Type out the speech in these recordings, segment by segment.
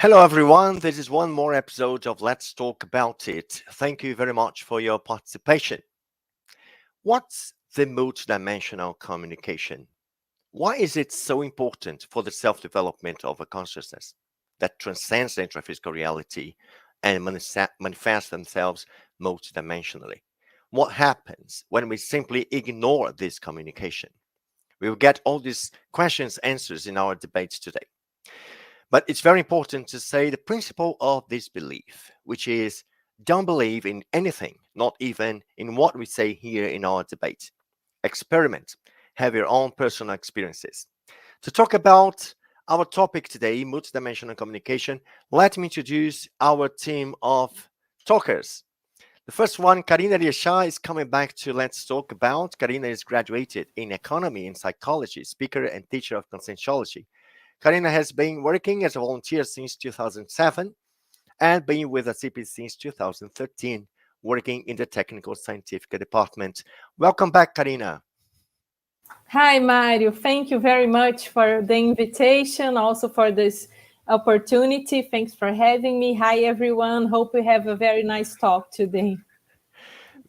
Hello, everyone. This is one more episode of Let's Talk About It. Thank you very much for your participation. What's the multidimensional communication? Why is it so important for the self development of a consciousness that transcends the intraphysical reality and manifests themselves multidimensionally? What happens when we simply ignore this communication? We will get all these questions answers in our debates today. But it's very important to say the principle of this belief, which is don't believe in anything, not even in what we say here in our debate. Experiment, have your own personal experiences. To talk about our topic today, multidimensional communication, let me introduce our team of talkers. The first one, Karina Riachá, is coming back to Let's Talk About. Karina is graduated in economy and psychology, speaker and teacher of Conscientiology. Karina has been working as a volunteer since 2007 and been with ASSIPI since 2013, working in the technical scientific department. Welcome back, Karina. Hi, Mario. Thank you very much for the invitation, also for this opportunity. Thanks for having me. Hi, everyone. Hope we have a very nice talk today.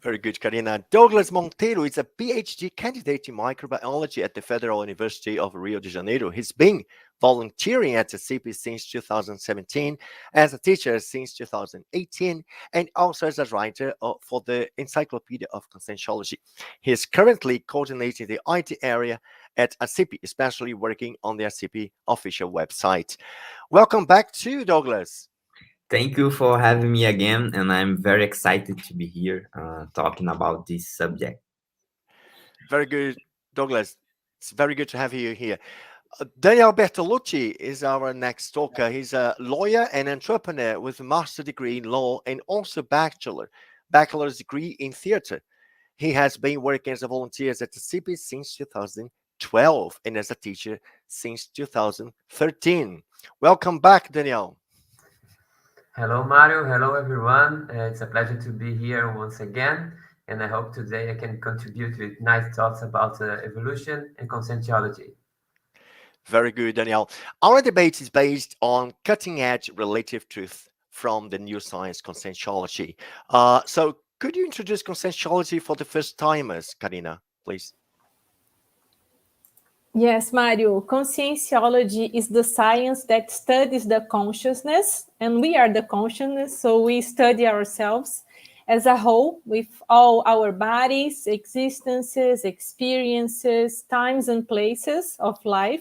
Very good, Karina. Douglas Monteiro is a PhD candidate in microbiology at the Federal University of Rio de Janeiro. He's been volunteering at ASSIPI since 2017, as a teacher since 2018, and also as a writer for the Encyclopedia of Conscientiology. He is currently coordinating the IT area at ASSIPI, especially working on the ASSIPI official website. Welcome back to Douglas. Thank you for having me again, and I'm very excited to be here talking about this subject. Very good, Douglas. It's very good to have you here. Daniel Bertolucci is our next talker. He's a lawyer and entrepreneur with a master's degree in law and also bachelor's degree in theater. He has been working as a volunteer at ASSIPI since 2012 and as a teacher since 2013. Welcome back, Daniel. Hello, Mario. Hello, everyone. It's a pleasure to be here once again. And I hope today I can contribute with nice thoughts about evolution and conscientiology. Very good, Daniel. Our debate is based on cutting-edge relative truth from the new science conscientiology. So could you introduce conscientiology for the first timers, Karina, please? Yes, Mario. Conscientiology is the science that studies the consciousness, and we are the consciousness, so we study ourselves as a whole with all our bodies, existences, experiences, times and places of life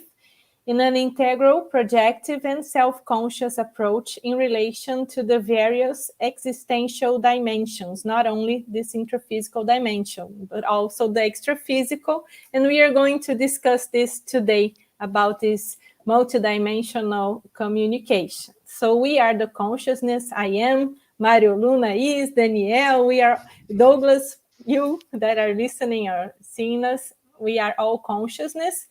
in an integral, projective, and self-conscious approach in relation to the various existential dimensions, not only this intraphysical dimension, but also the extraphysical. And we are going to discuss this today about this multidimensional communication. So we are the consciousness. I am, Mario Luna is, Danielle, we are, Douglas, you that are listening or seeing us, we are all consciousness.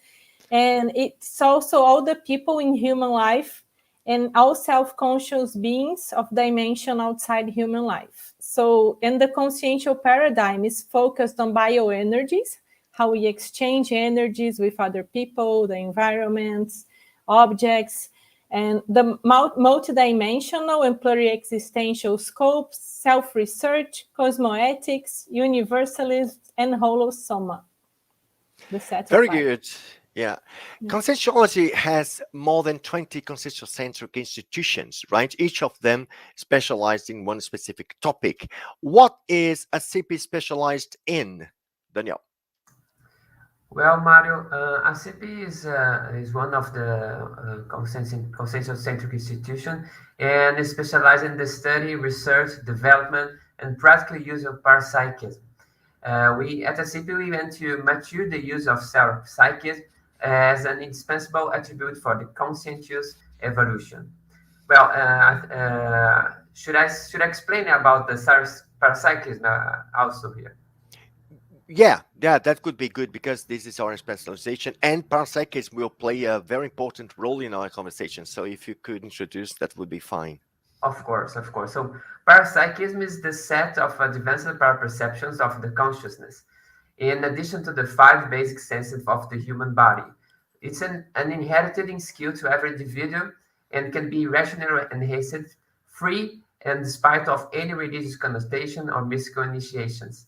And it's also all the people in human life and all self-conscious beings of dimension outside human life. So, and the consciential paradigm is focused on bioenergies, how we exchange energies with other people, the environments, objects, and the multidimensional and pluriexistential scopes, self-research, cosmoethics, universalism, and holosoma. Very good. Yeah. Conscientiology has more than 20 conscientiocentric institutions, right? Each of them specialized in one specific topic. What is ASSIPI specialized in, Daniel? Well, Mario, ASSIPI is one of the conscientiocentric institutions and is specialized in the study, research, development, and practical use of parapsychism. We at ASSIPI we want to mature the use of self-psychism as an indispensable attribute for the conscientious evolution. Well, should I explain about the parapsychism also here? Yeah, that could be good because this is our specialization, and parapsychism will play a very important role in our conversation. So if you could introduce, that would be fine. Of course. So parapsychism is the set of advanced perceptions of the consciousness, in addition to the 5 basic senses of the human body. It's an inherited skill to every individual and can be rationally enhanced, free, and despite of any religious connotation or mystical initiations.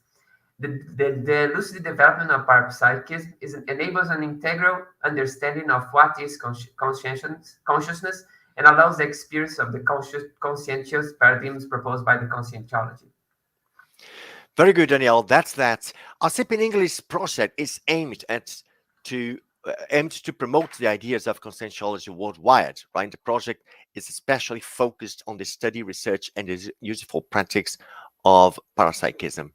The lucid development of parapsychism enables an integral understanding of what is consciousness and allows the experience of the conscientious paradigms proposed by the Conscientiology. Very good, Daniel. That's that. ASSIPI in English project is aimed to promote the ideas of conscientiology worldwide. Right, the project is especially focused on the study, research, and the useful practice of parapsychism.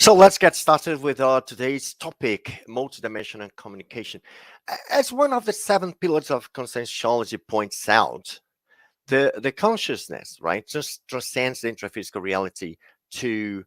So let's get started with today's topic, multidimensional communication. As one of the 7 pillars of Conscientiology points out, the consciousness, right, just transcends the intraphysical reality to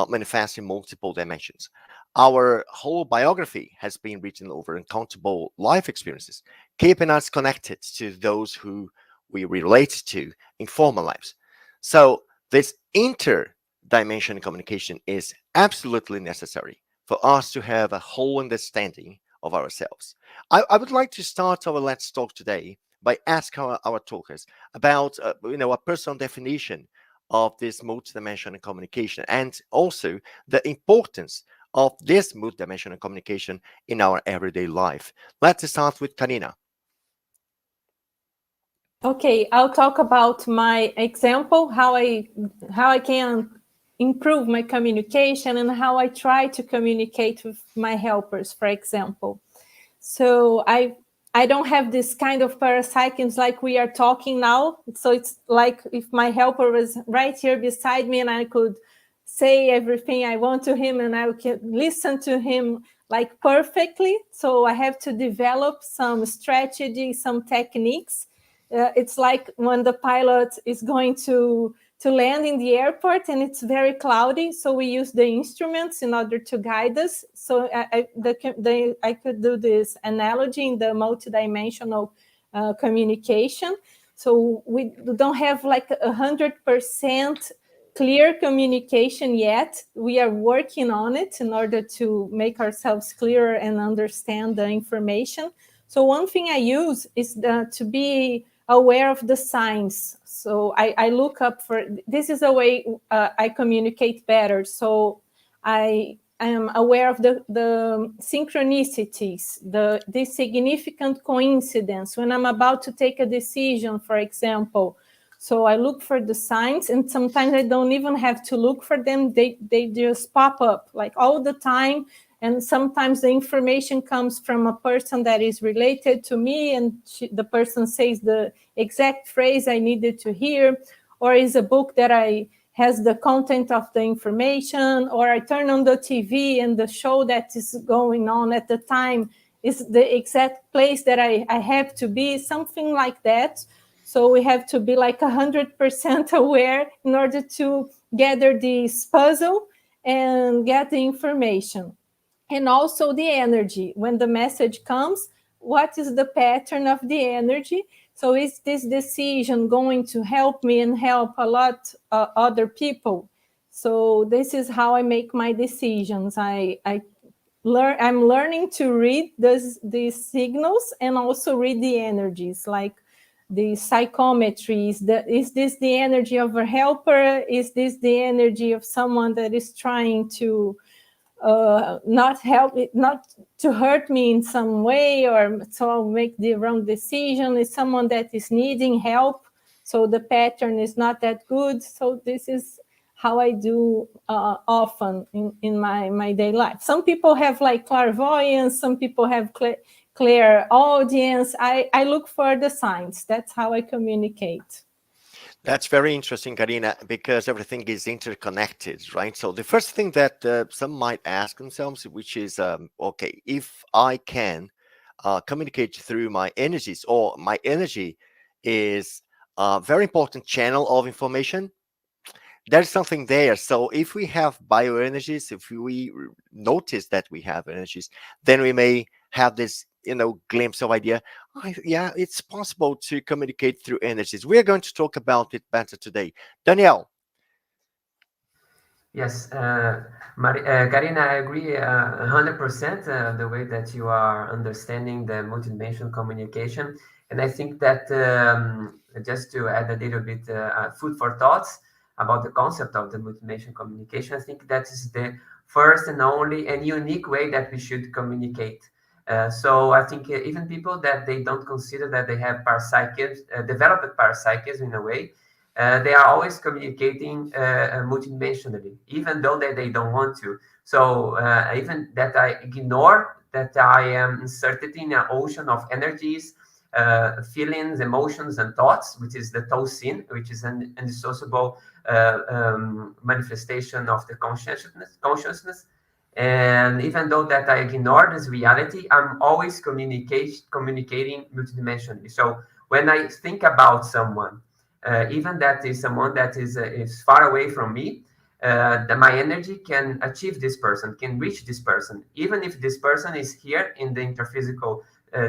manifest in multiple dimensions. Our whole biography has been written over uncountable life experiences, keeping us connected to those who we relate to in former lives. So this interdimensional communication is absolutely necessary for us to have a whole understanding of ourselves. I would like to start our Let's Talk today by asking our talkers about a personal definition of this multidimensional communication and also the importance of this multidimensional communication in our everyday life. Let's start with Karina. Okay, I'll talk about my example, how I can improve my communication and how I try to communicate with my helpers, for example. So I don't have this kind of parapsychism like we are talking now. So it's like if my helper was right here beside me and I could say everything I want to him and I can listen to him like perfectly. So I have to develop some strategy, some techniques. It's like when the pilot is going to land in the airport and it's very cloudy, so we use the instruments in order to guide us. So I could do this analogy in the multidimensional communication. So we don't have like 100% clear communication yet. We are working on it in order to make ourselves clearer and understand the information. So one thing I use is to be aware of the signs. So I look up for, this is a way I communicate better. So I am aware of the synchronicities, the significant coincidence when I'm about to take a decision, for example. So I look for the signs, and sometimes I don't even have to look for them. They just pop up like all the time. And sometimes the information comes from a person that is related to me, and the person says the exact phrase I needed to hear, or is a book that has the content of the information, or I turn on the TV and the show that is going on at the time is the exact place that I have to be, something like that. So we have to be like 100% aware in order to gather this puzzle and get the information. And also the energy. When the message comes, what is the pattern of the energy? So is this decision going to help me and help a lot other people? So this is how I make my decisions. I'm learning to read these signals and also read the energies, like the psychometries. Is this the energy of a helper? Is this the energy of someone that is trying to not to hurt me in some way, or so I'll make the wrong decision? Is someone that is needing help, so the pattern is not that good? So this is how I do often in my daily life. Some people have like clairvoyance, some people have clear audience. I look for the signs. That's how I communicate. That's very interesting, Karina, because everything is interconnected, right? So the first thing that some might ask themselves, which is, okay, if I can communicate through my energies, or my energy is a very important channel of information, there's something there. So if we have bioenergies, if we notice that we have energies, then we may have this, glimpse of idea. Yeah, it's possible to communicate through energies. We're going to talk about it better today. Danielle. Yes, Karina, I agree 100% the way that you are understanding the multidimensional communication. And I think that just to add a little bit food for thoughts about the concept of the multidimensional communication, I think that is the first and only and unique way that we should communicate. So I think even people that they don't consider that they have parapsychism, developed parapsychism in a way, they are always communicating multidimensionally, even though they don't want to. So even that I ignore that I am inserted in an ocean of energies, feelings, emotions, and thoughts, which is the Tosin, which is an indissociable manifestation of the consciousness. And even though that I ignore this reality, I'm always communicating multidimensionally. So when I think about someone, even that is someone that is far away from me, that my energy can achieve this person, can reach this person, even if this person is here in the interphysical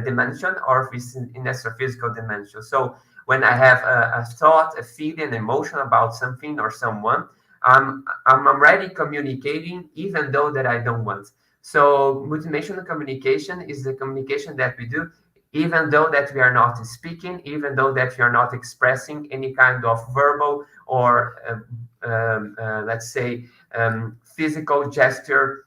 dimension, or if it's in astrophysical dimension. So when I have a thought, a feeling, an emotion about something or someone, I'm already communicating, even though that I don't want. So multidimensional communication is the communication that we do even though that we are not speaking, even though that we are not expressing any kind of verbal or let's say physical gesture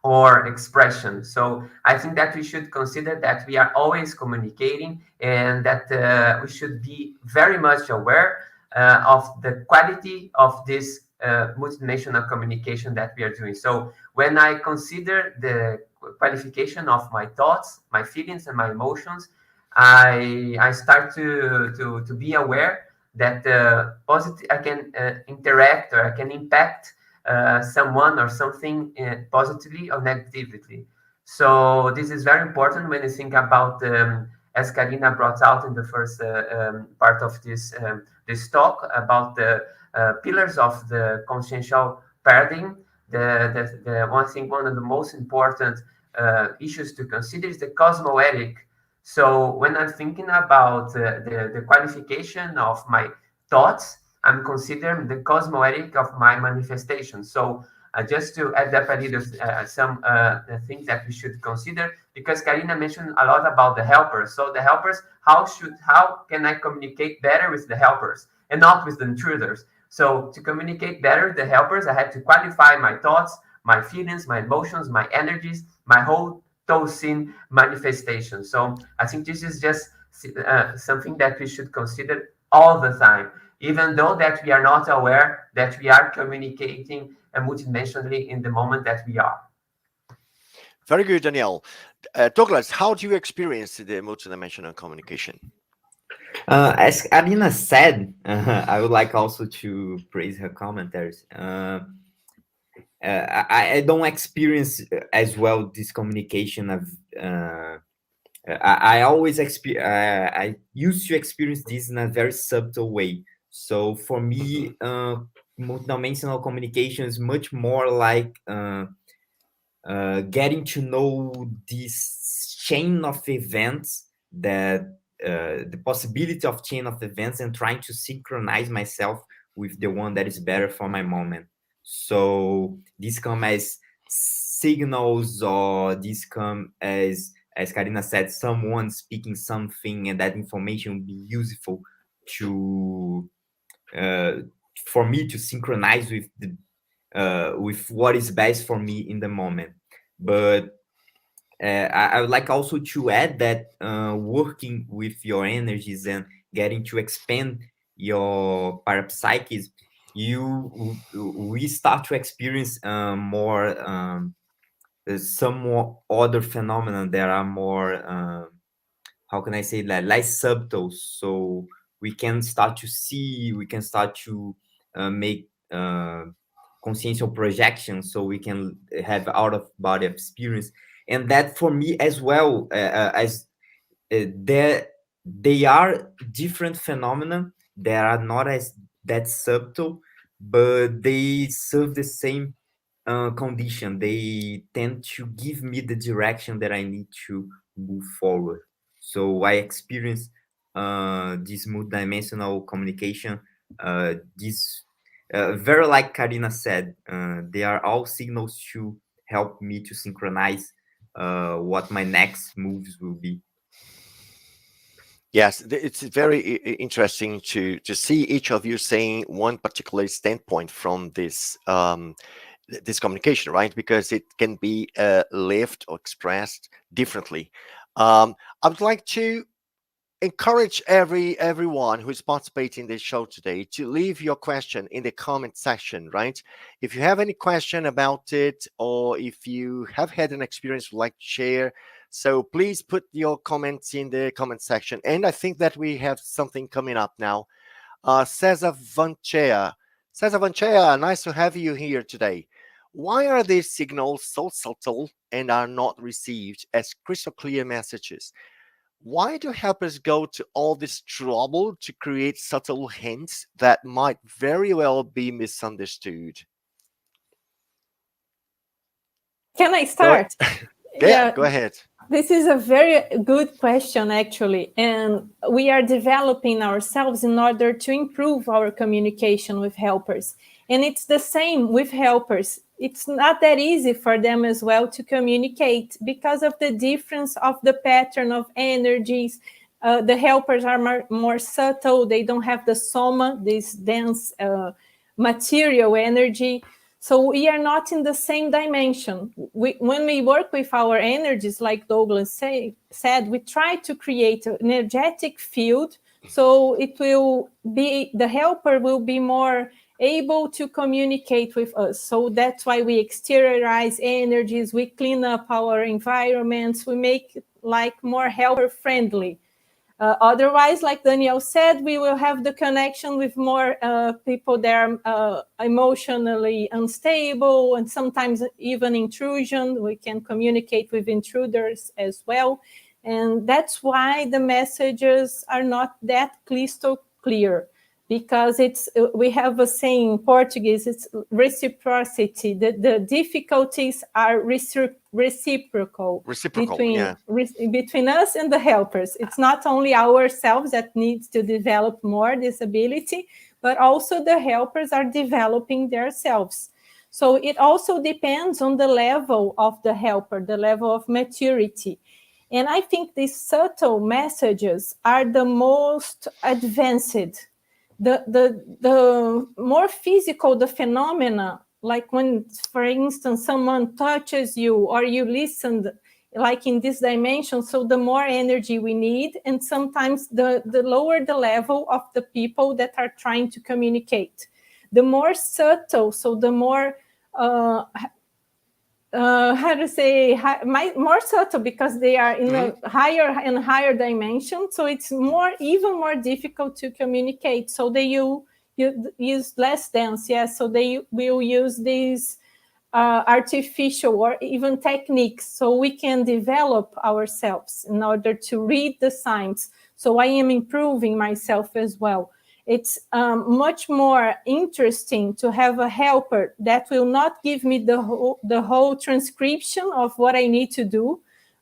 or expression. So I think that we should consider that we are always communicating, and that we should be very much aware of the quality of this multidimensional communication that we are doing. So when I consider the qualification of my thoughts, my feelings, and my emotions, I start to be aware that positive I can interact, or I can impact someone or something positively or negatively. So this is very important when you think about, as Karina brought out in the first part of this talk, about the pillars of the consciential paradigm. One of the most important issues to consider is the cosmoetic. So when I'm thinking about the qualification of my thoughts, I'm considering the cosmoetic of my manifestation. So just to add up a little some things that we should consider, because Karina mentioned a lot about the helpers. So the helpers, how can I communicate better with the helpers and not with the intruders? So to communicate better with the helpers, I had to qualify my thoughts, my feelings, my emotions, my energies, my whole Tosin manifestation. So I think this is just something that we should consider all the time. even though that we are not aware that we are communicating multidimensionally in the moment that we are. Very good, Daniel. Douglas, how do you experience the multidimensional communication? As Arina said, I would like also to praise her commentaries. I don't experience as well this communication of. I always I used to experience this in a very subtle way. So for me, multidimensional communication is much more like getting to know this chain of events, that the possibility of chain of events, and trying to synchronize myself with the one that is better for my moment. So these come as signals, or these come as Karina said, someone speaking something, and that information will be useful to for me to synchronize with the with what is best for me in the moment. But I would like also to add that working with your energies and getting to expand your parapsychism, we start to experience more some more other phenomena that are more how can I say that, less subtle. So we can start to see, we can start to make consciential projection, so we can have out of body experience. And that for me as well, as they are different phenomena that are not as that subtle, but they serve the same condition. They tend to give me the direction that I need to move forward. So I experience this multidimensional communication, this very like Karina said, they are all signals to help me to synchronize what my next moves will be. Yes, it's very interesting to see each of you saying one particular standpoint from this this communication, right? Because it can be lived or expressed differently. I would like to encourage everyone who is participating in this show today to leave your question in the comment section, right? If you have any question about it, or if you have had an experience you'd like to share, so please put your comments in the comment section. And I think that we have something coming up now. Cesar Vanchea. Cesar Vanchea, nice to have you here today. Why are these signals so subtle and are not received as crystal clear messages? Why do helpers go to all this trouble to create subtle hints that might very well be misunderstood? Can I start? Yeah, go ahead. This is a very good question, actually. And we are developing ourselves in order to improve our communication with helpers. And it's the same with helpers. It's not that easy for them as well to communicate because of the difference of the pattern of energies. The helpers are more subtle. They don't have the soma, this dense material energy. So we are not in the same dimension. When we work with our energies, like Douglas said, we try to create an energetic field, so it will be, the helper will be more able to communicate with us. So that's why we exteriorize energies, we clean up our environments, we make it like more helper friendly. Otherwise, like Daniel said, we will have the connection with more people that are emotionally unstable, and sometimes even intrusion. We can communicate with intruders as well. And that's why the messages are not that crystal clear, because we have a saying in Portuguese, it's reciprocity. The difficulties are reciprocal between us and the helpers. It's not only ourselves that needs to develop more this ability, but also the helpers are developing themselves. So it also depends on the level of the helper, the level of maturity. And I think these subtle messages are the most advanced. The more physical the phenomena, like when, for instance, someone touches you or you listen like in this dimension, so the more energy we need, and sometimes the lower the level of the people that are trying to communicate. The more subtle, so the more how to say, more subtle, because they are in a higher and higher dimension, so it's even more difficult to communicate. So they you use less dance, yes. So they will use these artificial or even techniques, so we can develop ourselves in order to read the signs. So I am improving myself as well. It's much more interesting to have a helper that will not give me the whole transcription of what I need to do,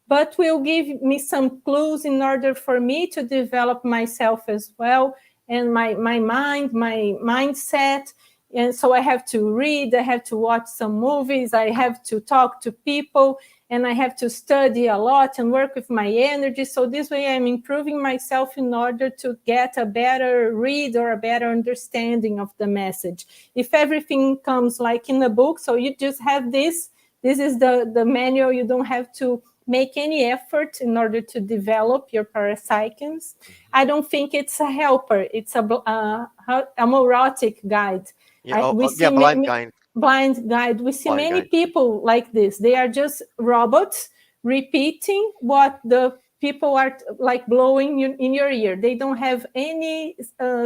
but will give me some clues in order for me to develop myself as well, and my mind, my mindset. And so I have to read, I have to watch some movies, I have to talk to people, and I have to study a lot and work with my energy. So this way I'm improving myself in order to get a better read or a better understanding of the message. If everything comes like in a book, so you just have this is the manual, you don't have to make any effort in order to develop your parapsychism. I don't think it's a helper, it's a neurotic guide. Blind guide. We see many people like this. They are just robots repeating what the people are like blowing in your ear. They don't have any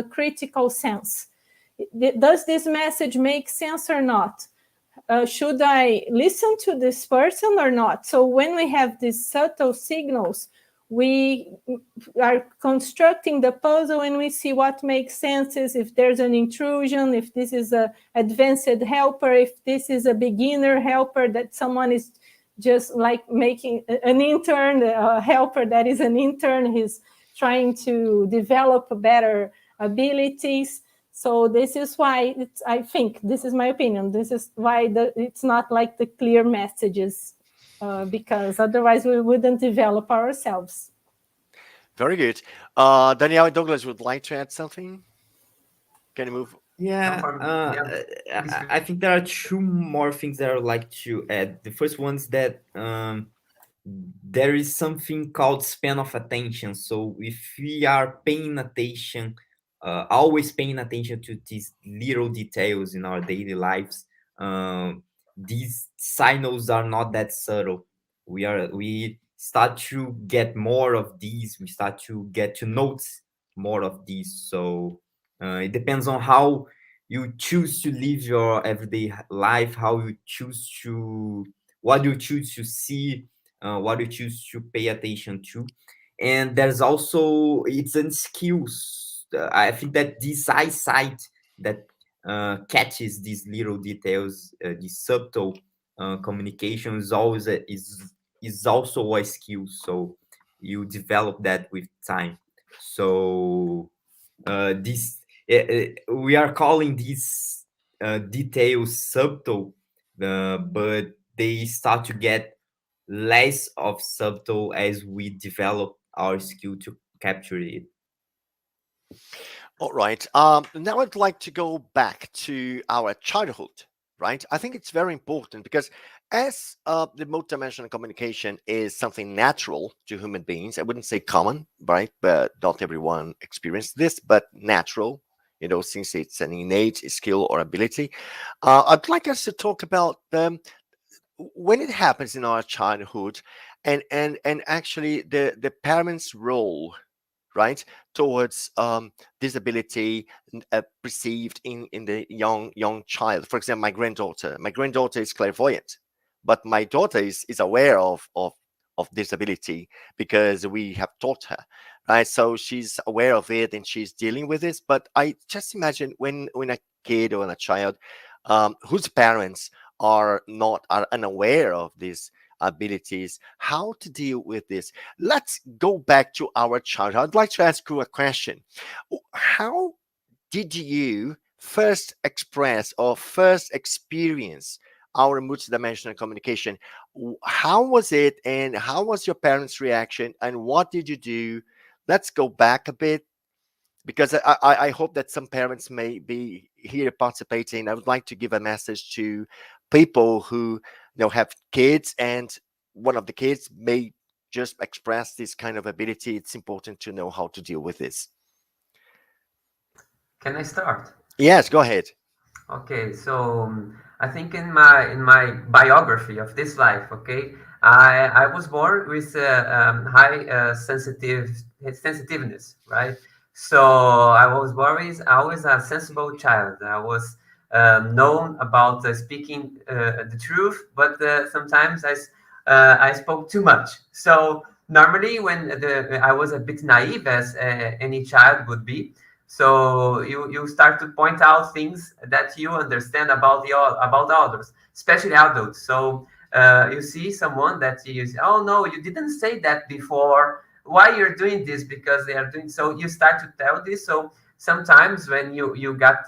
critical sense. Does this message make sense or not? Should I listen to this person or not? So when we have these subtle signals, we are constructing the puzzle and we see what makes sense, is if there's an intrusion, if this is an advanced helper, if this is a beginner helper, that someone is just like making an intern, a helper that is an intern, he's trying to develop better abilities. So this is why I think, this is my opinion, this is why it's not like the clear messages, because otherwise we wouldn't develop ourselves. Very good. Danielle and Douglas would like to add something. Can you move? Yeah, I think there are two more things that I would like to add. The first one's that there is something called span of attention. So if we are paying attention, always paying attention to these little details in our daily lives, these signals are not that subtle. We start to get more of these. We start to get to notice more of these. So it depends on how you choose to live your everyday life, how you choose to, what you choose to see, what you choose to pay attention to. And there's also, it's in skills. I think that this eyesight that catches these little details, these subtle communication is always is also a skill. So you develop that with time. So this we are calling these details subtle, but they start to get less of subtle as we develop our skill to capture it. All right. Now I'd like to go back to our childhood, right? I think it's very important because as the multidimensional communication is something natural to human beings, I wouldn't say common, right? But not everyone experiences this, but natural, since it's an innate skill or ability. I'd like us to talk about when it happens in our childhood, and actually the parents' role, right, towards disability perceived in the young child. For example, my granddaughter is clairvoyant, but my daughter is aware of disability because we have taught her, right? So she's aware of it and she's dealing with this. But I just imagine when a kid or a child whose parents are unaware of these abilities, how to deal with this. Let's go back to our childhood. I'd like to ask you a question. How did you first express or first experience our multidimensional communication? How was it, and how was your parents' reaction, and what did you do? Let's go back a bit, because I hope that some parents may be here participating. I would like to give a message to people who have kids and one of the kids may just express this kind of ability, it's important to know how to deal with this. Can I start? Yes, go ahead. Okay, so I think in my biography of this life, okay, I was born with high sensitiveness, right? So I was always a sensible child. I was known about speaking the truth, but sometimes I spoke too much. So normally when I was a bit naive, as any child would be. So you start to point out things that you understand about others, especially adults. So you see someone that you say, oh no, you didn't say that before. Why you're doing this? Because they are doing so. You start to tell this. So sometimes when you got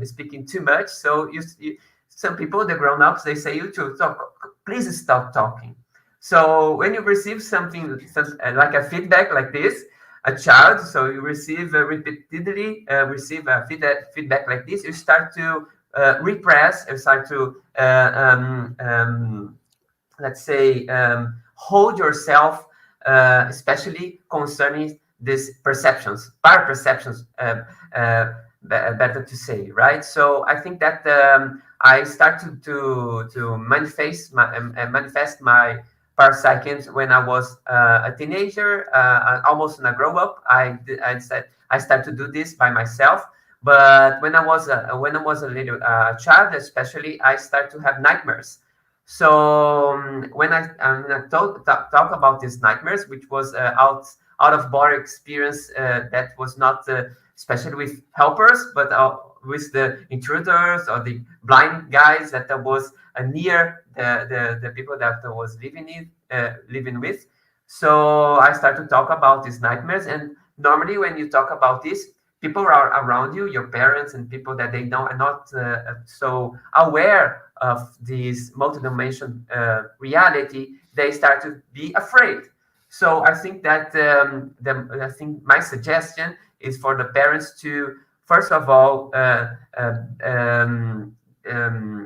speaking too much, so some people, the grown ups, they say you to talk. Please stop talking. So when you receive something like a feedback like this, a child, so you receive repeatedly receive feedback like this, you start to repress, you start to let's say hold yourself, especially concerning these perceptions, perceptions, better to say, right? So I think that I started to manifest my parapsychism when I was a teenager, almost in a grow up. I started to do this by myself. But when I was a little child, especially, I started to have nightmares. So when I talk about these nightmares, which was out of body experience, that was not especially with helpers, but with the intruders or the blind guys that was near the people that I was living with. So I start to talk about these nightmares, and normally when you talk about this, people are around you, your parents and people that they know are not so aware of this multidimensional reality, they start to be afraid. So I think that I think my suggestion is for the parents to first of all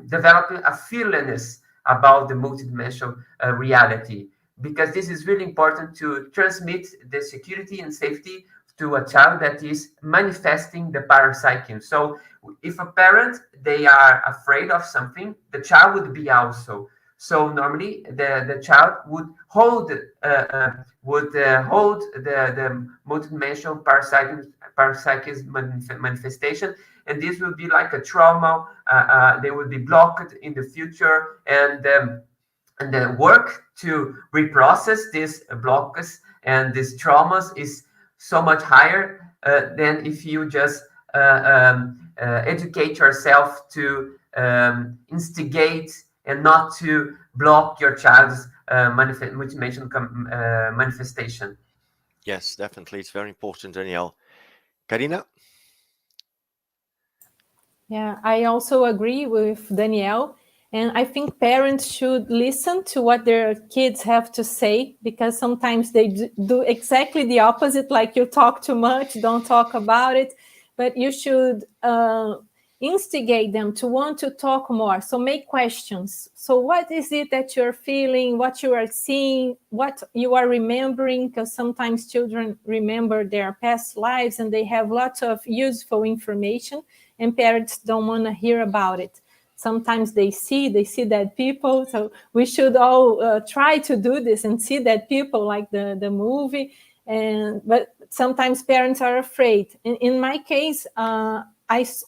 develop a fearlessness about the multidimensional reality, because this is really important to transmit the security and safety to a child that is manifesting the parapsychism. So if a parent, they are afraid of something, the child would be also. So normally the child would hold the multidimensional parapsychism manifestation, and this will be like a trauma. They will be blocked in the future, and the work to reprocess these blocks and these traumas is so much higher than if you just educate yourself to instigate and not to block your child's manifestation. Yes, definitely. It's very important, Danielle. Karina? Yeah, I also agree with Danielle. And I think parents should listen to what their kids have to say, because sometimes they do exactly the opposite, like you talk too much, don't talk about it. But you should instigate them to want to talk more. So make questions. So what is it that you're feeling, what you are seeing, what you are remembering? Because sometimes children remember their past lives and they have lots of useful information, and parents don't want to hear about it. Sometimes they see dead people. So we should all try to do this and see dead people, like the movie. But sometimes parents are afraid. In my case, I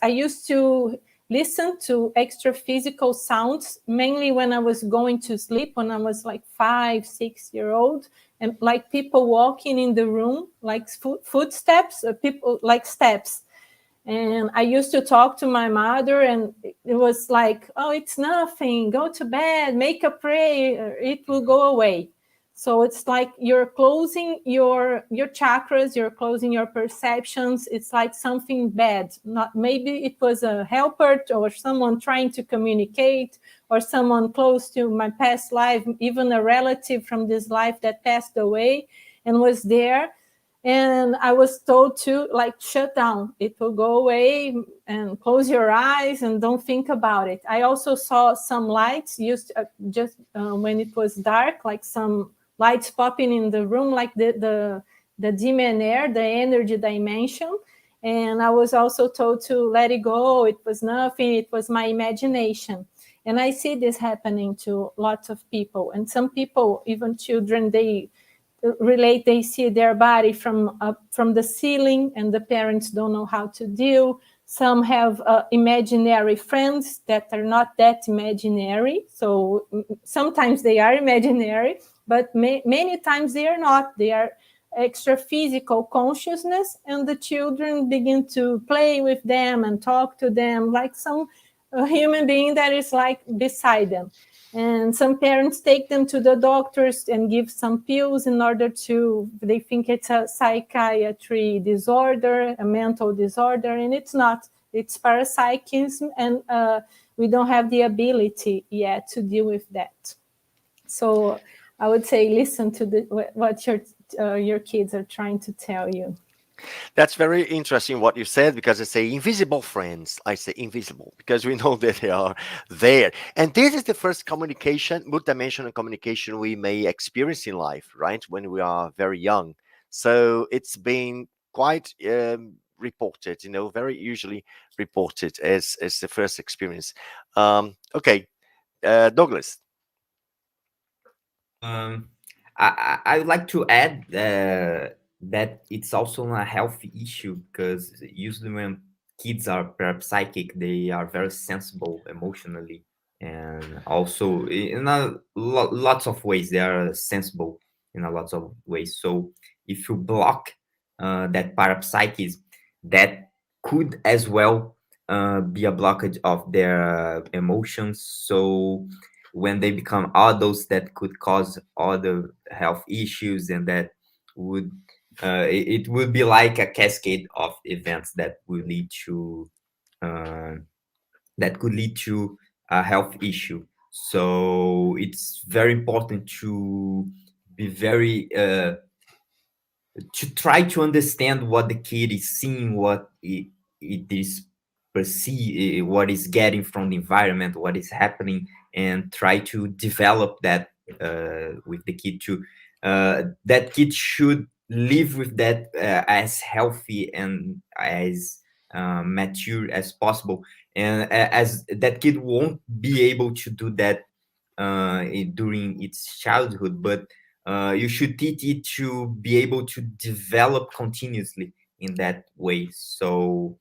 used to listen to extra physical sounds, mainly when I was going to sleep, when I was like 5-6 years old, and like people walking in the room, like footsteps, people like steps. And I used to talk to my mother, and it was like, oh, it's nothing, go to bed, make a prayer, it will go away. So it's like you're closing your chakras, you're closing your perceptions. It's like something bad. Not maybe it was a helper or someone trying to communicate, or someone close to my past life, even a relative from this life that passed away and was there. And I was told to like shut down. It will go away and close your eyes and don't think about it. I also saw some lights used just when it was dark, like some lights popping in the room, like the dim air, the energy dimension. And I was also told to let it go. It was nothing. It was my imagination. And I see this happening to lots of people. And some people, even children, they they see their body from the ceiling, and the parents don't know how to deal. Some have imaginary friends that are not that imaginary, so sometimes they are imaginary, but many times they are not. They are extra physical consciousness, and the children begin to play with them and talk to them like some human being that is like beside them. And some parents take them to the doctors and give some pills in order to, they think it's a psychiatry disorder, a mental disorder, and it's not. It's parapsychism, and we don't have the ability yet to deal with that. So I would say listen to what your kids are trying to tell you. That's very interesting what you said, because I say invisible friends. I say invisible because we know that they are there. And this is the first communication, multidimensional communication we may experience in life, right? When we are very young. So it's been quite reported, very usually reported as the first experience. Okay, Douglas. I would like to add that it's also a healthy issue, because usually when kids are parapsychic, they are very sensible emotionally, and also in lots of ways they are sensible in a lot of ways. So if you block that parapsychism, that could as well be a blockage of their emotions. So when they become adults, that could cause other health issues, and that would it would be like a cascade of events that would lead to uh, that could lead to a health issue. So it's very important to be very to try to understand what the kid is seeing, what it is perceive, what is getting from the environment, what is happening, and try to develop that with the kid too. That kid should live with that as healthy and as mature as possible, and as that kid won't be able to do that during its childhood, but you should teach it to be able to develop continuously in that way. So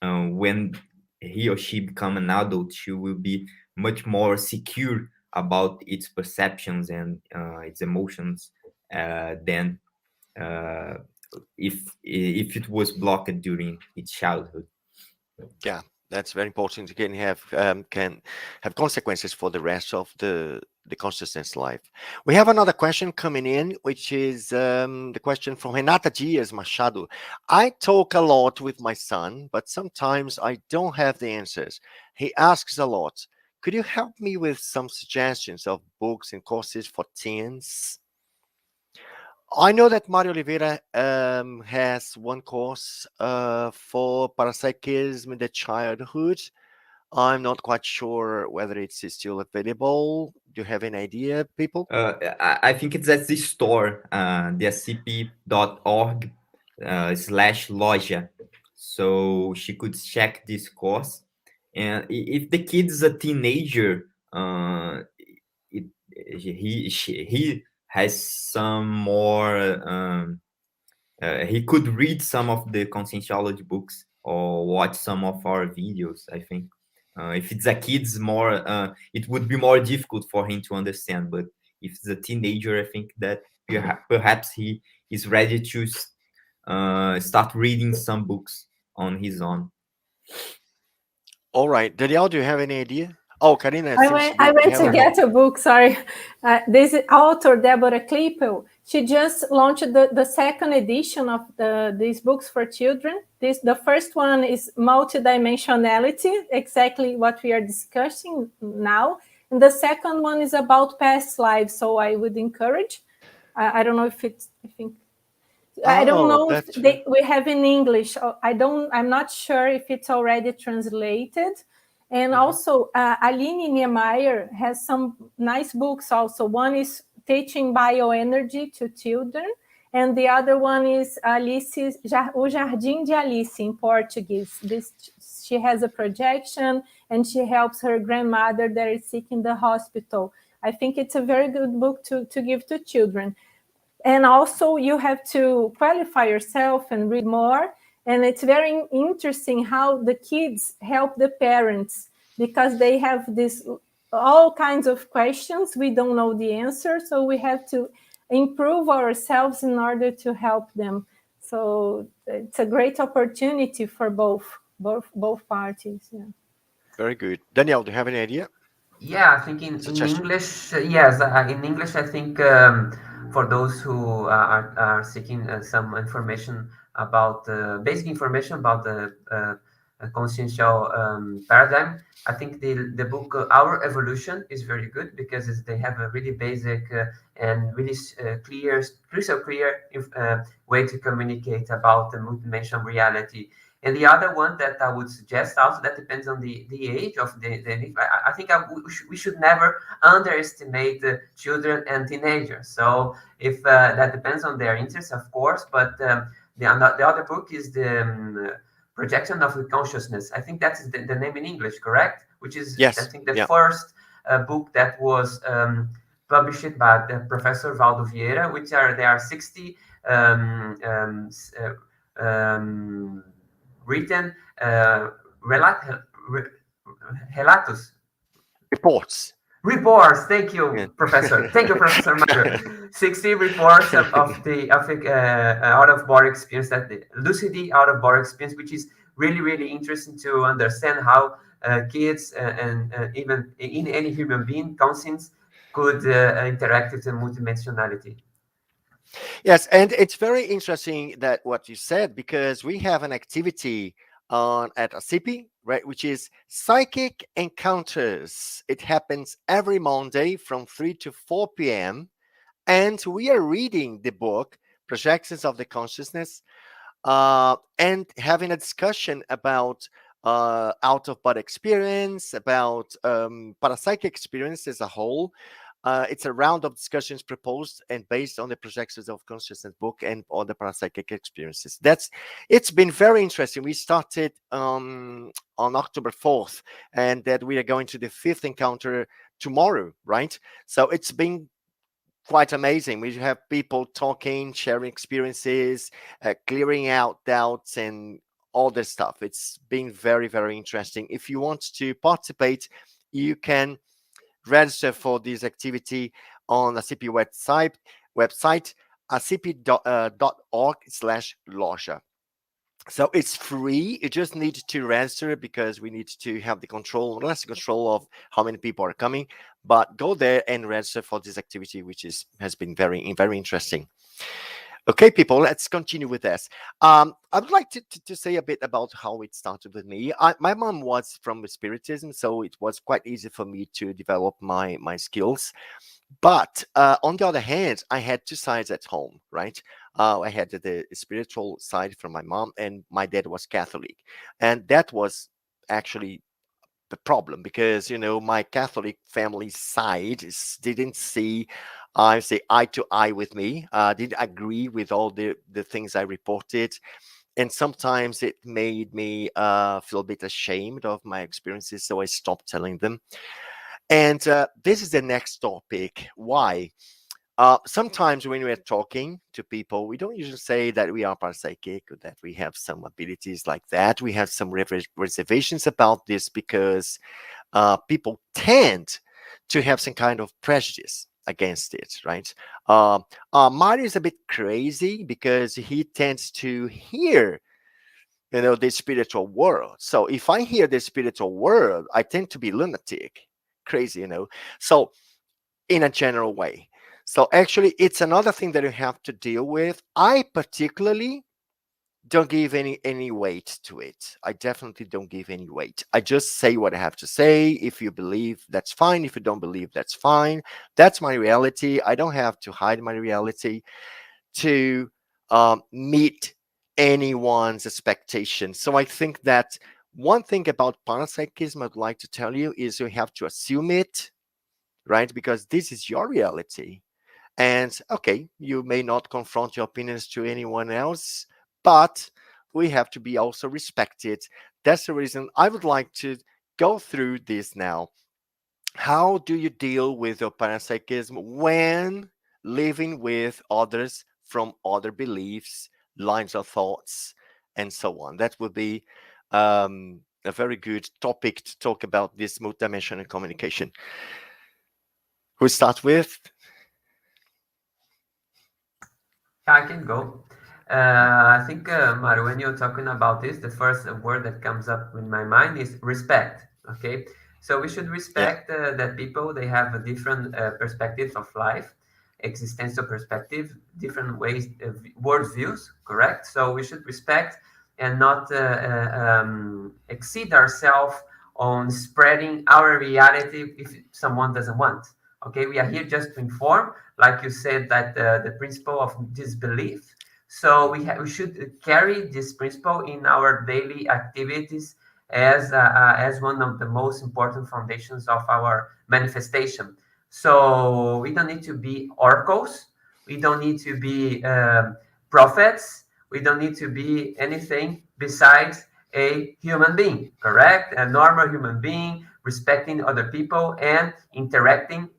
when he or she become an adult, she will be much more secure about its perceptions and its emotions than if it was blocked during its childhood. Yeah, that's very important. It can have consequences for the rest of the consciousness life. We have another question coming in, which is the question from Renata Dias Machado. I talk a lot with my son, but sometimes I don't have the answers. He asks a lot. Could you help me with some suggestions of books and courses for teens? I know that Mario Oliveira has one course for parapsychism in the childhood. I'm not quite sure whether it's still available. Do you have any idea, people? I think it's at the store, the ASSIPI.org /loja. So she could check this course. And if the kid is a teenager, he has some more. He could read some of the Conscientiology books or watch some of our videos. I think if it's a kid's more, it would be more difficult for him to understand. But if it's a teenager, I think that perhaps he is ready to start reading some books on his own. All right. Danielle, do you have any idea? Oh, Karina, I went to get a book, sorry. This author, Deborah Klippel, she just launched the second edition of these books for children. The first one is Multidimensionality, exactly what we are discussing now. And the second one is about past lives. So I would encourage. I don't know if it's, I think I don't Oh, know if that's right. we have in English. I'm not sure if it's already translated. And Mhm. also, Aline Niemeyer has some nice books also. One is Teaching Bioenergy to Children, and the other one is O Jardim de Alice in Portuguese. She has a projection, and she helps her grandmother that is sick in the hospital. I think it's a very good book to give to children. And also you have to qualify yourself and read more. And it's very interesting how the kids help the parents, because they have this all kinds of questions. We don't know the answer, so we have to improve ourselves in order to help them. So it's a great opportunity for both parties. Yeah. Very good. Danielle, do you have any idea? Yeah, I think in Suggestion? English, yes, in English, I think for those who are seeking some information about basic information about the consciential paradigm, I think the book Our Evolution is very good because they have a really basic and really clear, crystal clear way to communicate about the multidimensional reality. And the other one that I would suggest also, that depends on the age of I think we should never underestimate the children and teenagers. So if that depends on their interests, of course, but the other book is the Projection of the Consciousness. I think that's the name in English, correct? Which is, I Yes. think, the Yeah. first book that was published by the Professor Valdo Vieira, there are 60 written relatos. Reports. Reports. Thank Yeah. you, Professor. Thank you, Professor Mario. 60 reports of the out of body experience, that the lucid out of body experience, which is really, really interesting to understand how kids and even in any human being conscience could interact with the multidimensionality. Yes, and it's very interesting that what you said, because we have an activity on at ASSIPI, right, which is psychic encounters. It happens every Monday from 3 to 4 p.m. And we are reading the book Projections of the Consciousness, and having a discussion about out of body experience, about parapsychic experience as a whole. It's a round of discussions proposed and based on the Projections of Consciousness book and on the parapsychic experiences. It's been very interesting. We started on October 4th, and that we are going to the fifth encounter tomorrow, right? So it's been quite amazing. We have people talking, sharing experiences, clearing out doubts, and all this stuff. It's been very, very interesting. If you want to participate, you can register for this activity on ASSIPI website assipi.org/loja. So it's free. You just need to register because we need to have the less control of how many people are coming. But go there and register for this activity, which has been very, very interesting. Okay, people, let's continue with this. I would like to say a bit about how it started with me. My mom was from Spiritism, so it was quite easy for me to develop my skills. But on the other hand, I had two sides at home, right? I had the spiritual side from my mom, and my dad was Catholic. And that was actually the problem, because my Catholic family side didn't see, I say, eye to eye with me, didn't agree with all the things I reported, and sometimes it made me feel a bit ashamed of my experiences, so I stopped telling them. And this is the next topic. Why? Sometimes when we're talking to people, we don't usually say that we are parapsychic or that we have some abilities like that. We have some reservations about this because people tend to have some kind of prejudice against it, right? Mario is a bit crazy because he tends to hear the spiritual world. So if I hear the spiritual world, I tend to be lunatic, crazy. So in a general way. So actually, it's another thing that you have to deal with. I particularly don't give any weight to it. I definitely don't give any weight. I just say what I have to say. If you believe, that's fine. If you don't believe, that's fine. That's my reality. I don't have to hide my reality to meet anyone's expectations. So I think that one thing about parapsychism I'd like to tell you is you have to assume it, right? Because this is your reality. And okay, you may not confront your opinions to anyone else, but we have to be also respected. That's the reason I would like to go through this now. How do you deal with your parapsychism when living with others from other beliefs, lines of thoughts, and so on? That would be a very good topic to talk about this multidimensional communication. We start with. Yeah, I can go. I think, Mario, when you're talking about this, the first word that comes up in my mind is respect. Okay, so we should Yeah. respect that people they have a different perspectives of life, existential perspective, different ways, world views. Correct. So we should respect and not exceed ourselves on spreading our reality if someone doesn't want. Okay, we are here just to inform, like you said, that the principle of disbelief. So we should carry this principle in our daily activities as one of the most important foundations of our manifestation. So we don't need to be oracles. We don't need to be prophets. We don't need to be anything besides a human being, correct? A normal human being, respecting other people and interacting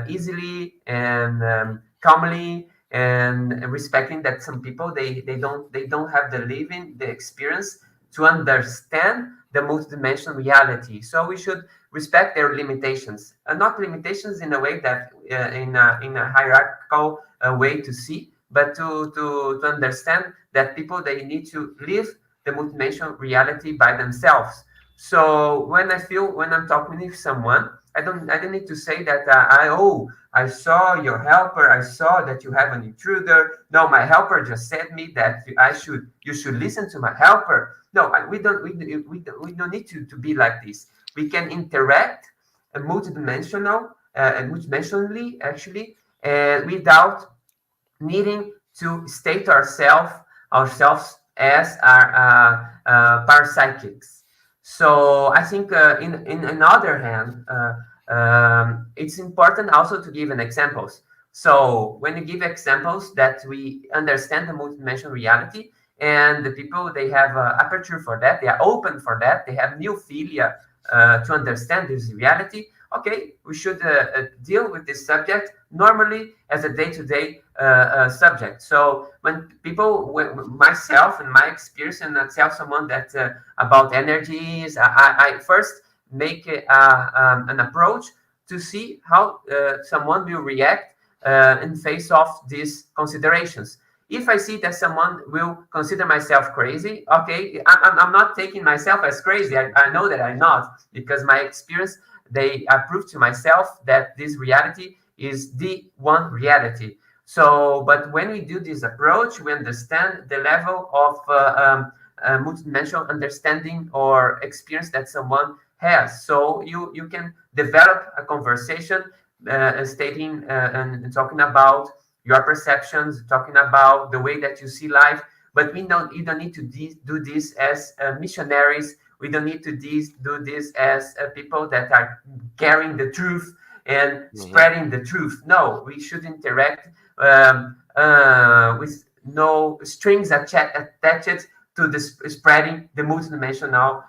easily and calmly, and respecting that some people they don't have the living the experience to understand the multidimensional reality. So we should respect their limitations, and not limitations in a way that in a hierarchical way to see, but to understand that people they need to live the multidimensional reality by themselves. So when I'm talking with someone, I don't need to say that I saw your helper, I saw that you have an intruder. No, my helper just said me that you should listen to my helper. No, we don't need to be like this. We can interact multidimensionally actually, without needing to state ourselves as our parapsychics. So I think in another hand, it's important also to give an examples. So when you give examples that we understand the multidimensional reality, and the people they have aperture for that, they are open for that, they have new philia to understand this reality. Okay, we should deal with this subject normally as a day-to-day subject. So when people, myself and my experience, and I tell someone that about energies, I first make an approach to see how someone will react in face of these considerations. If I see that someone will consider myself crazy, okay, I'm not taking myself as crazy. I know that I'm not, because my experience, I prove to myself that this reality is the one reality. So, but when we do this approach, we understand the level of multidimensional understanding or experience that someone has. So you can develop a conversation stating and talking about your perceptions, talking about the way that you see life. But you don't need to do this as missionaries. We don't need to do this as people that are carrying the truth and spreading the truth. No, we should interact with no strings attached to the spreading the multidimensional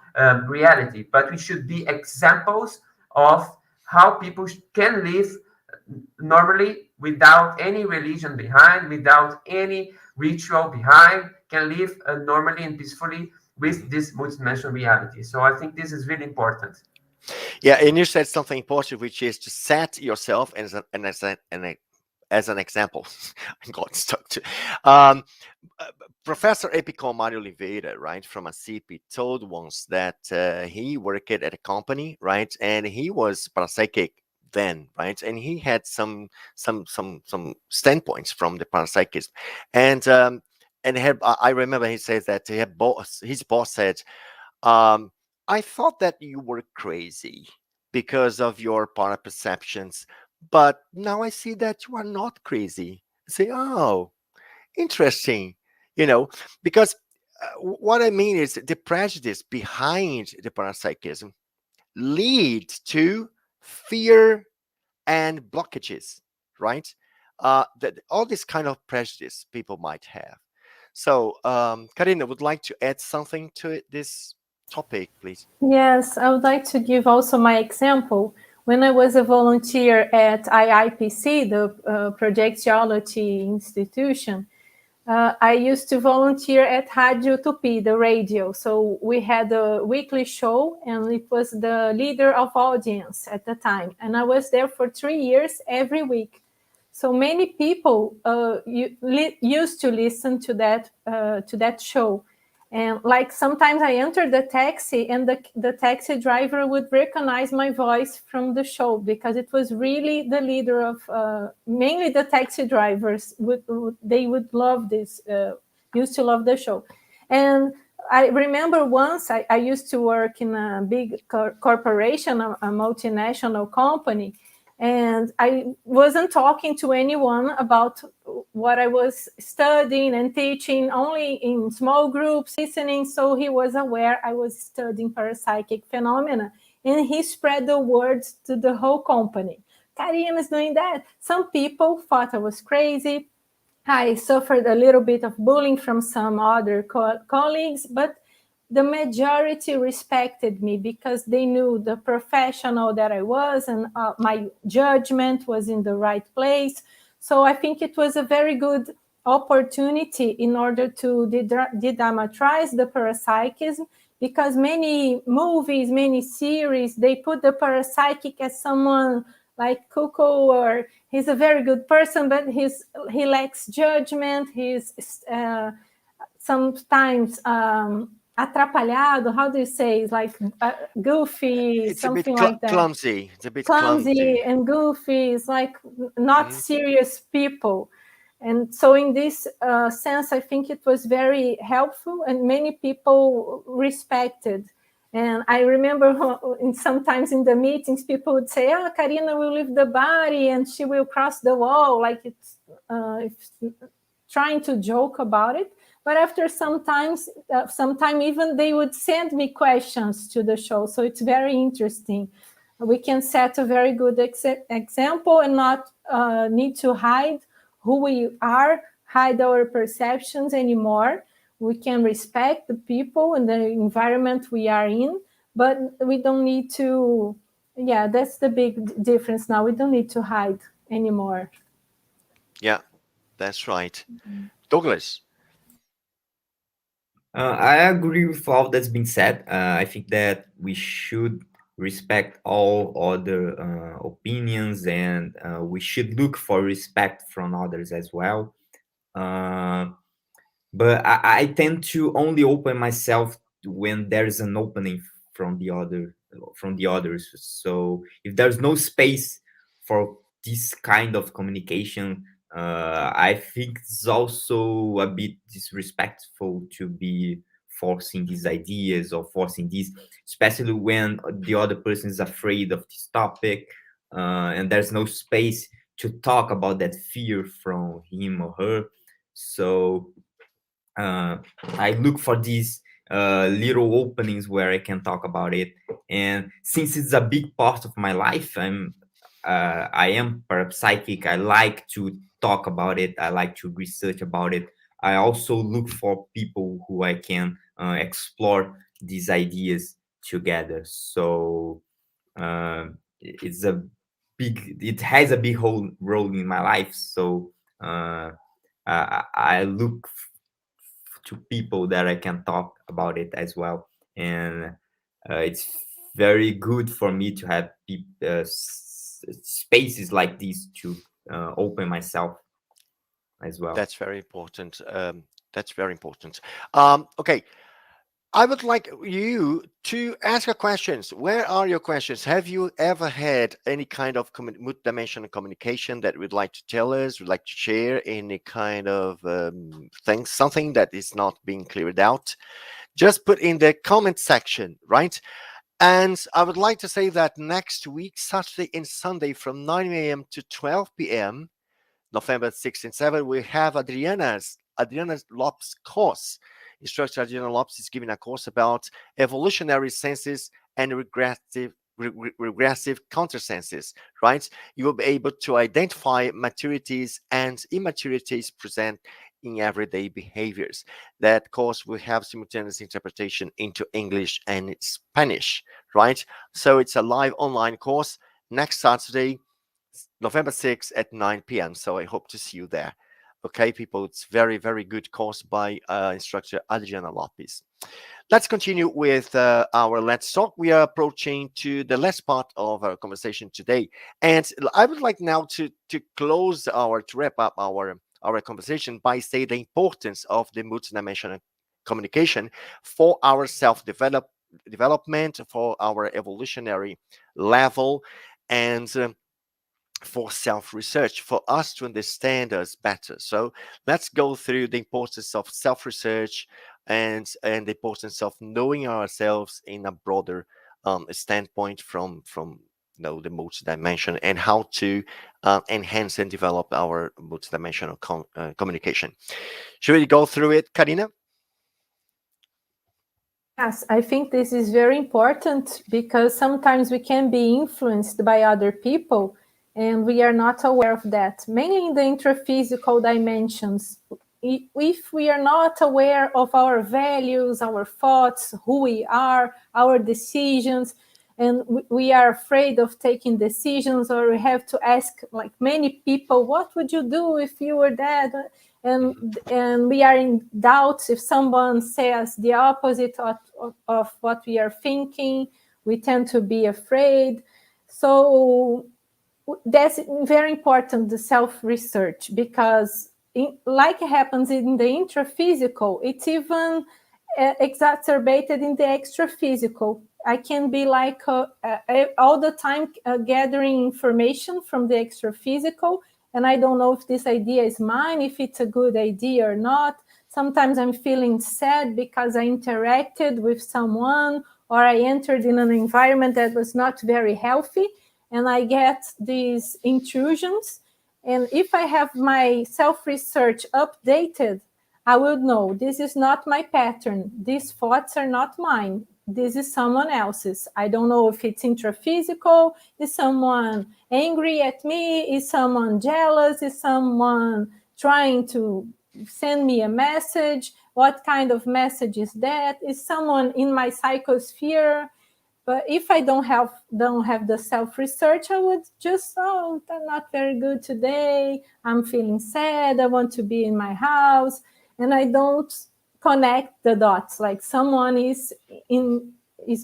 reality. But we should be examples of how people can live normally without any religion behind, without any ritual behind, can live normally and peacefully with this multidimensional reality. So I think this is really important. Yeah, and you said something important, which is to set yourself as an example. I got stuck to. Professor Epico Mario Oliveira, right, from ASSIPI, told once that he worked at a company, right, and he was parapsychic then, right, and he had some standpoints from the parapsychism, I remember he says that his boss said, I thought that you were crazy because of your paraperceptions, but now I see that you are not crazy. I say, oh, Interesting, because what I mean is the prejudice behind the parapsychism leads to fear and blockages, right? That all this kind of prejudice people might have. So, Karina, would like to add something to this topic, please? Yes, I would like to give also my example. When I was a volunteer at IIPC, the Projectiology Institution, I used to volunteer at Radio Tupi, the radio. So we had a weekly show, and it was the leader of audience at the time. And I was there for 3 years every week. So many people used to listen to that show. And like sometimes I entered the taxi and the taxi driver would recognize my voice from the show, because it was really the leader of mainly the taxi drivers. They would love this, used to love the show. And I remember once I used to work in a big corporation, a multinational company. And I wasn't talking to anyone about what I was studying and teaching, only in small groups, listening. So he was aware I was studying parapsychic phenomena. And he spread the word to the whole company. Karina is doing that. Some people thought I was crazy. I suffered a little bit of bullying from some other colleagues, but the majority respected me because they knew the professional that I was, and my judgment was in the right place. So I think it was a very good opportunity in order to de-dramatize the parapsychism, because many movies, many series, they put the parapsychic as someone like Cuckoo, or he's a very good person, but he lacks judgment. He's sometimes atrapalhado. How do you say? It's like goofy, It's something a bit like that. clumsy. It's a bit Clumsy and goofy. It's like not serious people. And so in this sense, I think it was very helpful, and many people respected. And I remember sometimes in the meetings, people would say, Karina will leave the body and she will cross the wall, like it's trying to joke about it. But after sometime even they would send me questions to the show. So it's very interesting. We can set a very good example and not need to hide who we are, hide our perceptions anymore. We can respect the people and the environment we are in, but we don't need to, that's the big difference now. We don't need to hide anymore. Yeah, that's right. Douglas? I agree with all that's been said. I think that we should respect all other opinions, and we should look for respect from others as well. But I tend to only open myself when there's an opening from the others. So if there's no space for this kind of communication, I think it's also a bit disrespectful to be forcing these ideas or forcing these, especially when the other person is afraid of this topic, and there's no space to talk about that fear from him or her. So I look for these little openings where I can talk about it. And since it's a big part of my life, I am parapsychic. I like to talk about it. I like to research about it. I also look for people who I can explore these ideas together. So it has a big role in my life. So I look to people that I can talk about it as well. And it's very good for me to have spaces like these to open myself as well. That's very important. That's very important. Okay. I would like you to ask your questions. Where are your questions? Have you ever had any kind of multidimensional communication that would like to tell us, would like to share any kind of things, something that is not being cleared out? Just put in the comment section, right? And I would like to say that next week, Saturday and Sunday from 9 a.m. to 12 p.m., November 6th and 7th, we have Adriana's Adriana Lopes' course. Instructor Adriana Lopes is giving a course about evolutionary senses and regressive countersenses, right? You will be able to identify maturities and immaturities present in everyday behaviors. That course will have simultaneous interpretation into English and Spanish, right? So it's a live online course next Saturday, November 6th at 9 p.m. So I hope to see you there. Okay, people, it's very, very good course by instructor Adriana Lopes. Let's continue with our Let's Talk. We are approaching to the last part of our conversation today. And I would like now to wrap up our conversation by saying the importance of the multidimensional communication for our development, for our evolutionary level, and for self-research, for us to understand us better. So let's go through the importance of self-research and the importance of knowing ourselves in a broader standpoint from the multidimension, and how to enhance and develop our multidimensional communication. Should we go through it, Karina? Yes, I think this is very important because sometimes we can be influenced by other people and we are not aware of that, mainly in the intraphysical dimensions. If we are not aware of our values, our thoughts, who we are, our decisions, and we are afraid of taking decisions, or we have to ask like many people, what would you do if you were dead? And we are in doubts. If someone says the opposite of what we are thinking, we tend to be afraid. So that's very important, the self-research, because like it happens in the intraphysical, it's even exacerbated in the extraphysical. I can be like all the time gathering information from the extraphysical, and I don't know if this idea is mine, if it's a good idea or not. Sometimes I'm feeling sad because I interacted with someone, or I entered in an environment that was not very healthy, and I get these intrusions. And if I have my self-research updated, I would know this is not my pattern. These thoughts are not mine. This is someone else's. I don't know if it's intraphysical. Is someone angry at me? Is someone jealous? Is someone trying to send me a message? What kind of message is that? Is someone in my psychosphere? But if I don't have the self-research, I would just, I'm not very good today. I'm feeling sad. I want to be in my house. And I don't connect the dots, like someone is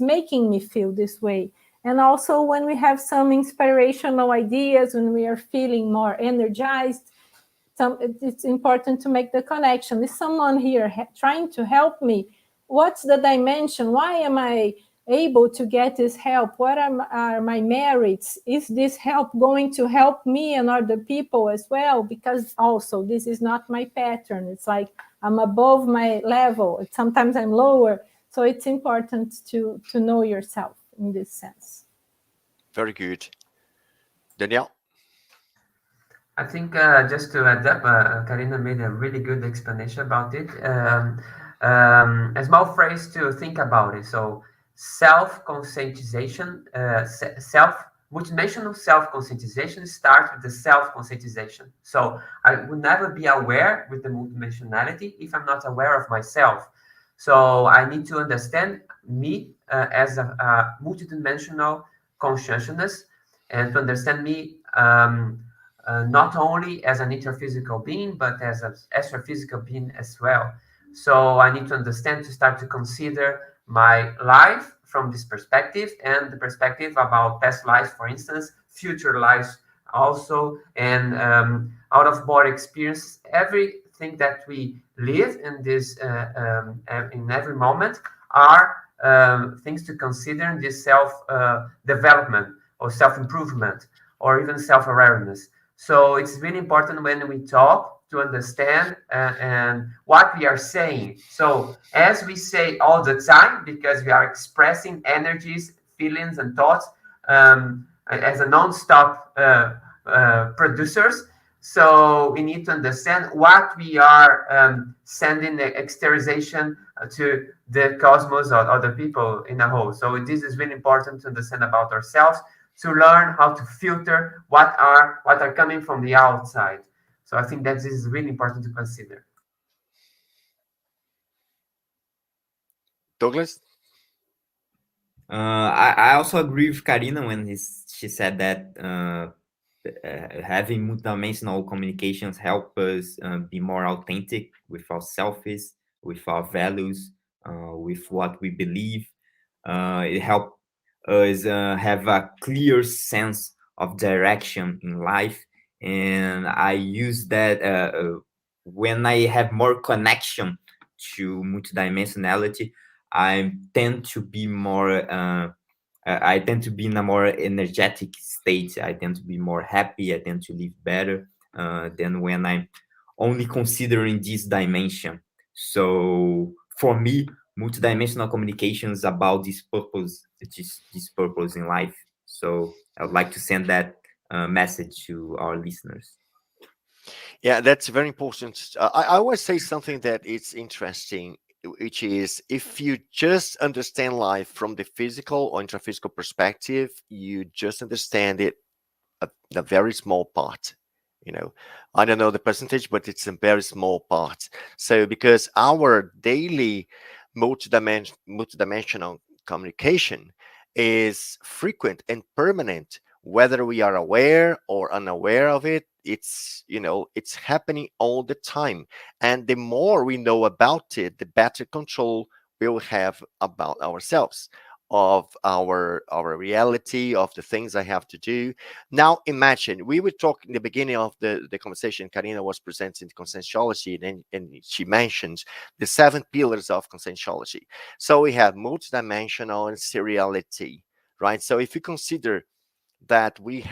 making me feel this way. And also when we have some inspirational ideas, when we are feeling more energized, it's important to make the connection. Is someone here trying to help me? What's the dimension? Why am I able to get this help? What are my merits? Is this help going to help me and other people as well? Because also this is not my pattern. It's like I'm above my level. Sometimes I'm lower. So it's important to know yourself in this sense. Very good. Danielle? I think just to add up, Karina made a really good explanation about it. A small phrase to think about it. So self-conscientization, multidimensional self-conscientization starts with the self-conscientization. So I would never be aware with the multidimensionality if I'm not aware of myself. So I need to understand me as a multidimensional consciousness, and to understand me not only as an interphysical being, but as an astrophysical being as well. So I need to understand, to start to consider my life from this perspective, and the perspective about past lives, for instance, future lives also, and out of body experience. Everything that we live in this in every moment are things to consider in this self development or self improvement or even self awareness. So it's really important when we talk to understand and what we are saying. So as we say all the time, because we are expressing energies, feelings, and thoughts as a non-stop producers. So we need to understand what we are sending the exteriorization to the cosmos or other people in a whole. So this is really important to understand about ourselves, to learn how to filter what are coming from the outside. So I think that this is really important to consider. Douglas? I also agree with Karina when she said that having multidimensional communications help us be more authentic with ourselves, with our values, with what we believe. It helps us have a clear sense of direction in life, and I use that when I have more connection to multidimensionality. I tend to be more I tend to be in a more energetic state. I tend to be more happy. I tend to live better than when I'm only considering this dimension. So for me, multidimensional communication is about this purpose in life. So I would like to send that message to our listeners. Yeah, that's very important. I always say something that is interesting, which is if you just understand life from the physical or intraphysical perspective, you just understand it a very small part. You know, I don't know the percentage, but it's a very small part. So because our daily multidimensional communication is frequent and permanent, whether we are aware or unaware of it, it's happening all the time. And the more we know about it, the better control we'll have about ourselves, of our reality, of the things I have to do. Now imagine, we were talking in the beginning of the conversation, Karina was presenting conscientiology, and she mentioned the 7 pillars of conscientiology. So we have multidimensional and seriality, right? So if you consider that we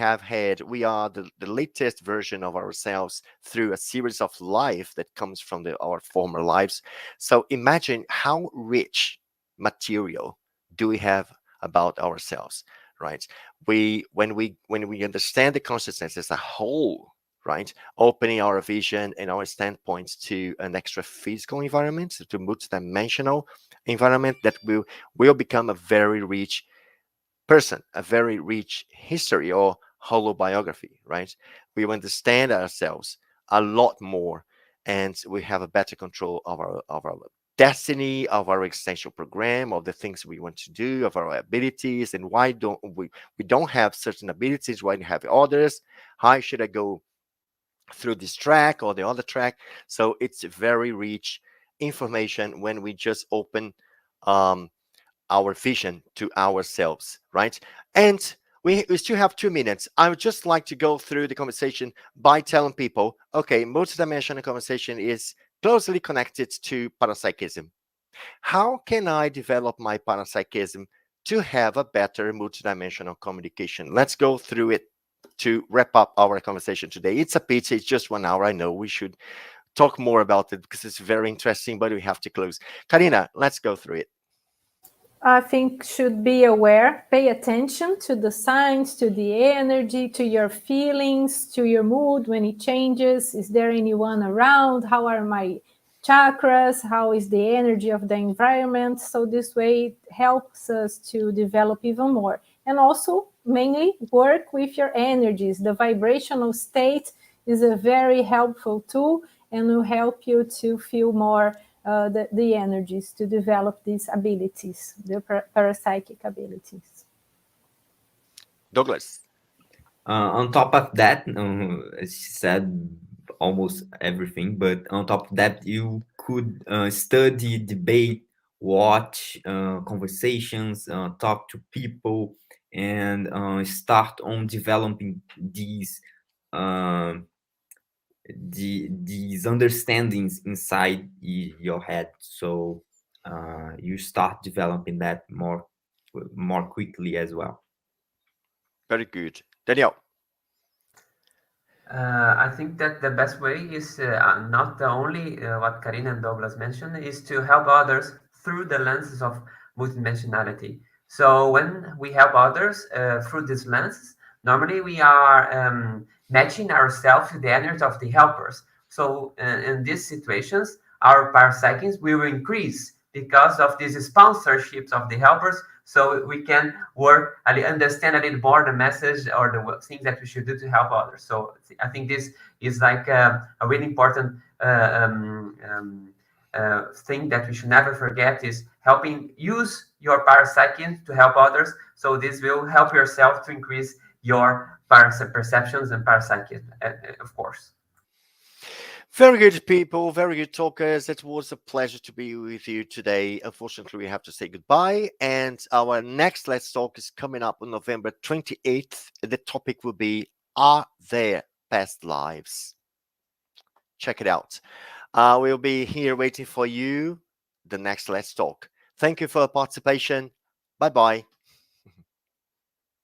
are the latest version of ourselves through a series of life that comes from our former lives. So imagine how rich material do we have about ourselves, right? When we understand the consciousness as a whole, right, opening our vision and our standpoints to an extra physical environment, to multidimensional environment, that will become a very rich person, a very rich history or holobiography, right? We understand ourselves a lot more, and we have a better control of our destiny, of our existential program, of the things we want to do, of our abilities, and why don't we don't have certain abilities, why do we have others? How should I go through this track or the other track? So it's very rich information when we just open um, our vision to ourselves, right? And we still have 2 minutes. I would just like to go through the conversation by telling people, okay, multidimensional conversation is closely connected to parapsychism. How can I develop my parapsychism to have a better multidimensional communication? Let's go through it to wrap up our conversation today. It's a pity, it's just 1 hour. I know we should talk more about it because it's very interesting, but we have to close. Karina, let's go through it. I think should be aware, pay attention to the signs, to the energy, to your feelings, to your mood when it changes. Is there anyone around? How are my chakras? How is the energy of the environment? So this way it helps us to develop even more. And also mainly work with your energies. The vibrational state is a very helpful tool and will help you to feel more the energies to develop these abilities, the parapsychic abilities. Douglas. On top of that, as she said almost everything, but on top of that, you could study, debate, watch conversations, talk to people, and start on developing uh, these understandings inside your head. So you start developing that more quickly as well. Very good. Danielle. I think that the best way is not the only what Karina and Douglas mentioned, is to help others through the lenses of multidimensionality. So when we help others through these lenses, normally we are matching ourselves with the energy of the helpers. So in these situations, our parapsychism will increase because of these sponsorships of the helpers. So we can work, understand a little more the message or the things that we should do to help others. So I think this is like a really important thing that we should never forget is use your parapsychism to help others. So this will help yourself to increase your perceptions and parapsychism, of course. Very good, people. Very good talkers. It was a pleasure to be with you today. Unfortunately, we have to say goodbye. And our next Let's Talk is coming up on November 28th. The topic will be, Are There Past Lives? Check it out. We'll be here waiting for you. The next Let's Talk. Thank you for your participation. Bye bye.